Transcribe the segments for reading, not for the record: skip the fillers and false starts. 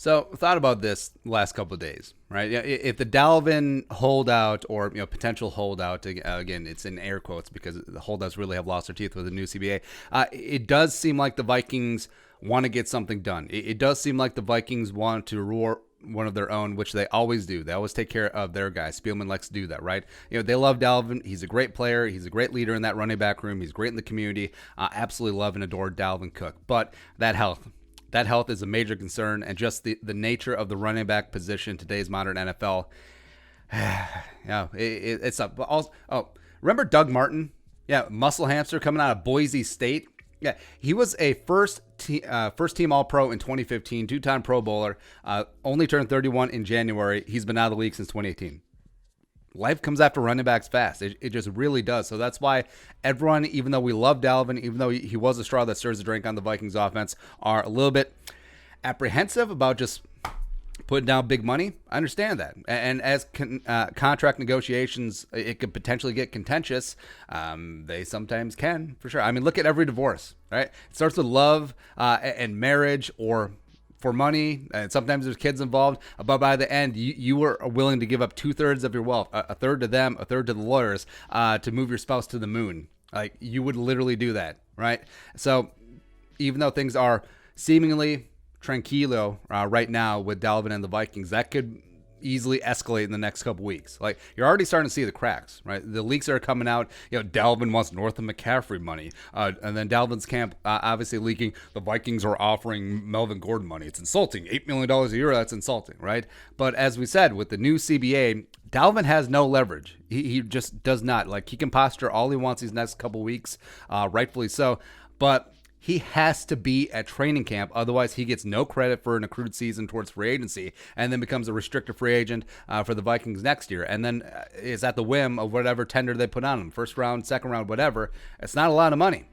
So thought about this last couple of days, right? If the Dalvin holdout or potential holdout, again, it's in air quotes because the holdouts really have lost their teeth with the new CBA. It does seem like the Vikings want to get something done. It does seem like the Vikings want to roar one of their own, which they always do. They always take care of their guys. Spielman likes to do that, right? They love Dalvin. He's a great player. He's a great leader in that running back room. He's great in the community. Absolutely love and adore Dalvin Cook. But that health is a major concern, and just the nature of the running back position in today's modern NFL. It's up. Remember Doug Martin? Yeah, muscle hamster coming out of Boise State. Yeah, he was a first team All-Pro in 2015, two-time Pro Bowler. Only turned 31 in January. He's been out of the league since 2018. Life comes after running backs fast. It just really does. So that's why everyone, even though we love Dalvin, even though he was a straw that stirs the drink on the Vikings offense, are a little bit apprehensive about just putting down big money. I understand that. And as contract negotiations, it could potentially get contentious. They sometimes can, for sure. I mean, look at every divorce, right? It starts with love and marriage or for money, and sometimes there's kids involved, but by the end, you were willing to give up 2/3 of your wealth, a third to them, a third to the lawyers, to move your spouse to the moon. Like, you would literally do that, right? So even though things are seemingly tranquilo right now with Dalvin and the Vikings, that could easily escalate in the next couple weeks. Like, you're already starting to see the cracks, right? The leaks are coming out. Dalvin wants North of McCaffrey money, and then Dalvin's camp obviously leaking. The Vikings are offering Melvin Gordon money. It's insulting. $8 million a year. That's insulting, right? But as we said, with the new CBA, Dalvin has no leverage. He just does not. Like, he can posture all he wants these next couple weeks, rightfully so, but he has to be at training camp. Otherwise, he gets no credit for an accrued season towards free agency, and then becomes a restricted free agent for the Vikings next year. And then is at the whim of whatever tender they put on him, first round, second round, whatever. It's not a lot of money,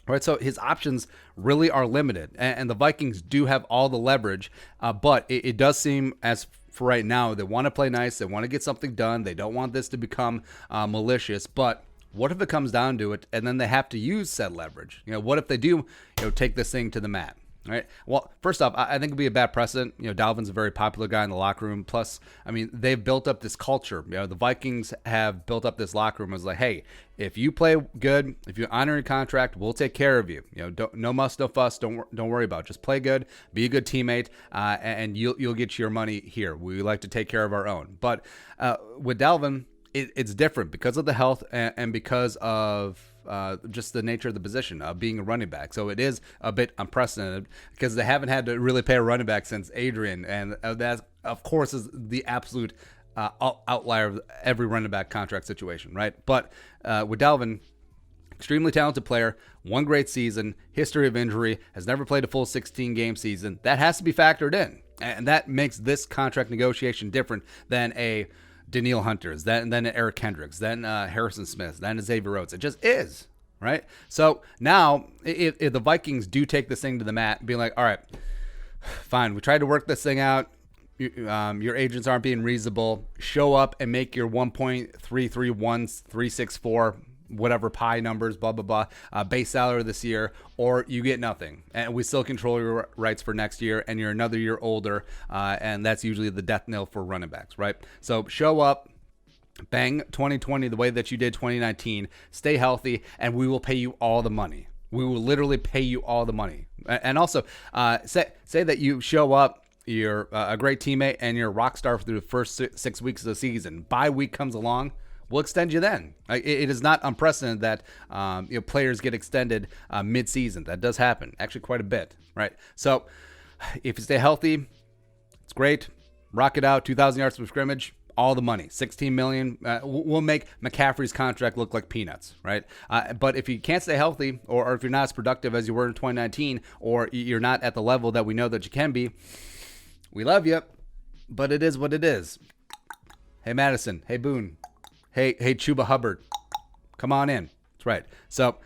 right? So his options really are limited, and the Vikings do have all the leverage. But it does seem, as for right now, they want to play nice. They want to get something done. They don't want this to become malicious, but what if it comes down to it and then they have to use said leverage? What if they do, take this thing to the mat, right? Well, first off, I think it'd be a bad precedent. Dalvin's a very popular guy in the locker room. Plus, I mean, they've built up this culture. The Vikings have built up this locker room as like, hey, if you play good, if you honor your contract, we'll take care of you. No muss, no fuss. Don't worry about it. Just play good, be a good teammate, and you'll get your money here. We like to take care of our own. But with Dalvin, it's different because of the health and because of just the nature of the position of being a running back. So it is a bit unprecedented because they haven't had to really pay a running back since Adrian. And that, of course, is the absolute outlier of every running back contract situation, right? But with Dalvin, extremely talented player, one great season, history of injury, has never played a full 16-game season. That has to be factored in. And that makes this contract negotiation different than a Danielle Hunter's, then Eric Kendricks, then Harrison Smith, then Xavier Rhodes. It just is, right? So now, if the Vikings do take this thing to the mat, being like, all right, fine, we tried to work this thing out. Your agents aren't being reasonable. Show up and make your 1.331364 whatever pie numbers, blah, blah, blah, base salary this year, or you get nothing. And we still control your rights for next year, and you're another year older, and that's usually the death knell for running backs, right? So show up, bang 2020 the way that you did 2019, stay healthy, and we will pay you all the money. We will literally pay you all the money. And also, say that you show up, you're a great teammate, and you're a rock star through the first 6 weeks of the season. Bye week comes along, we'll extend you then. It is not unprecedented that players get extended mid-season. That does happen, actually quite a bit, right? So if you stay healthy, it's great. Rock it out, 2,000 yards from scrimmage, all the money, $16 million. We'll make McCaffrey's contract look like peanuts, right? But if you can't stay healthy, or if you're not as productive as you were in 2019, or you're not at the level that we know that you can be, we love you, but it is what it is. Hey, Madison. Hey, Boone. Hey, Chuba Hubbard, come on in. That's right. So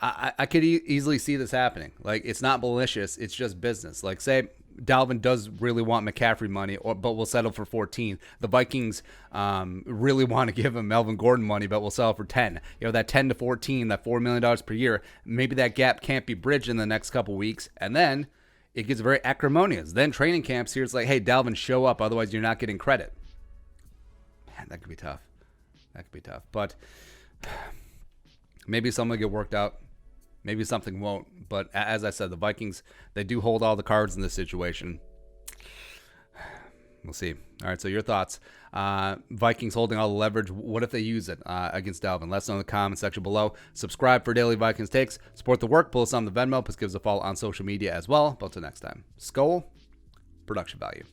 I could easily see this happening. Like, it's not malicious. It's just business. Like, say Dalvin does really want McCaffrey money, but we'll settle for 14. The Vikings really want to give him Melvin Gordon money, but we'll settle for 10. That 10 to 14, that $4 million per year, maybe that gap can't be bridged in the next couple weeks. And then it gets very acrimonious. Then training camps here, it's like, hey, Dalvin, show up, otherwise you're not getting credit. Man, that could be tough. That could be tough. But maybe something will get worked out. Maybe something won't. But as I said, the Vikings, they do hold all the cards in this situation. We'll see. All right, so your thoughts. Vikings holding all the leverage. What if they use it against Dalvin? Let us know in the comment section below. Subscribe for daily Vikings takes. Support the work. Pull us on the Venmo. Plus give us a follow on social media as well. But until next time, Skull, production value.